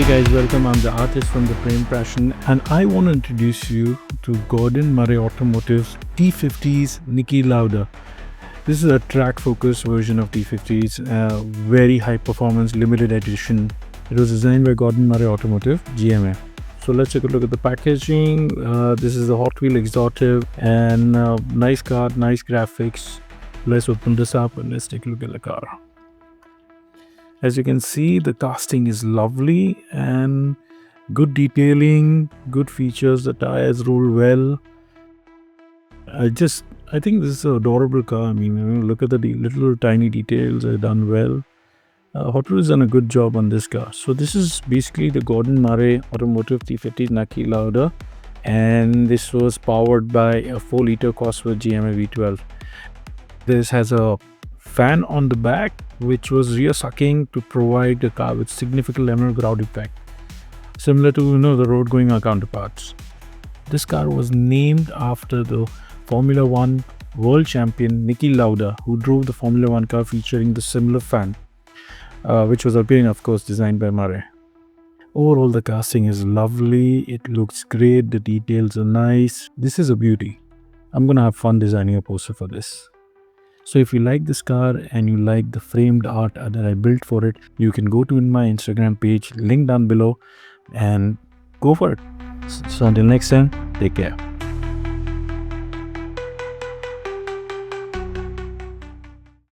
guys, welcome. I'm the artist from the Prem Passion, and I want to introduce you to Gordon Murray Automotive T.50s Niki Lauda. This is a track-focused version of T.50s, very high performance, limited edition. It was designed by Gordon Murray Automotive, GMA. So let's take a look at the packaging. This is the Hot Wheel Exotic, and nice car, nice graphics. Let's open this up and let's take a look at the car. As you can see, the casting is lovely and good detailing, good features. The tires roll well. I think this is an adorable car. I mean, look at the little tiny details. They're done well. Hot Wheels done a good job on this car. So this is basically the Gordon Murray Automotive T.50s Niki Lauda, and this was powered by a 4-liter Cosworth GMA V12. This has a fan on the back, which was rear sucking to provide the car with significant level ground effect, similar to the road going counterparts. This car was named after the Formula 1 world champion Niki Lauda, who drove the Formula 1 car featuring the similar fan, which was Alpine, of course, designed by Murray. Overall, the casting is lovely. It looks great. The details are nice. This is a beauty. I'm gonna have fun designing a poster for this. So if you like this car and you like the framed art that I built for it, you can go to my Instagram page, link down below, and go for it. So until next time, take care.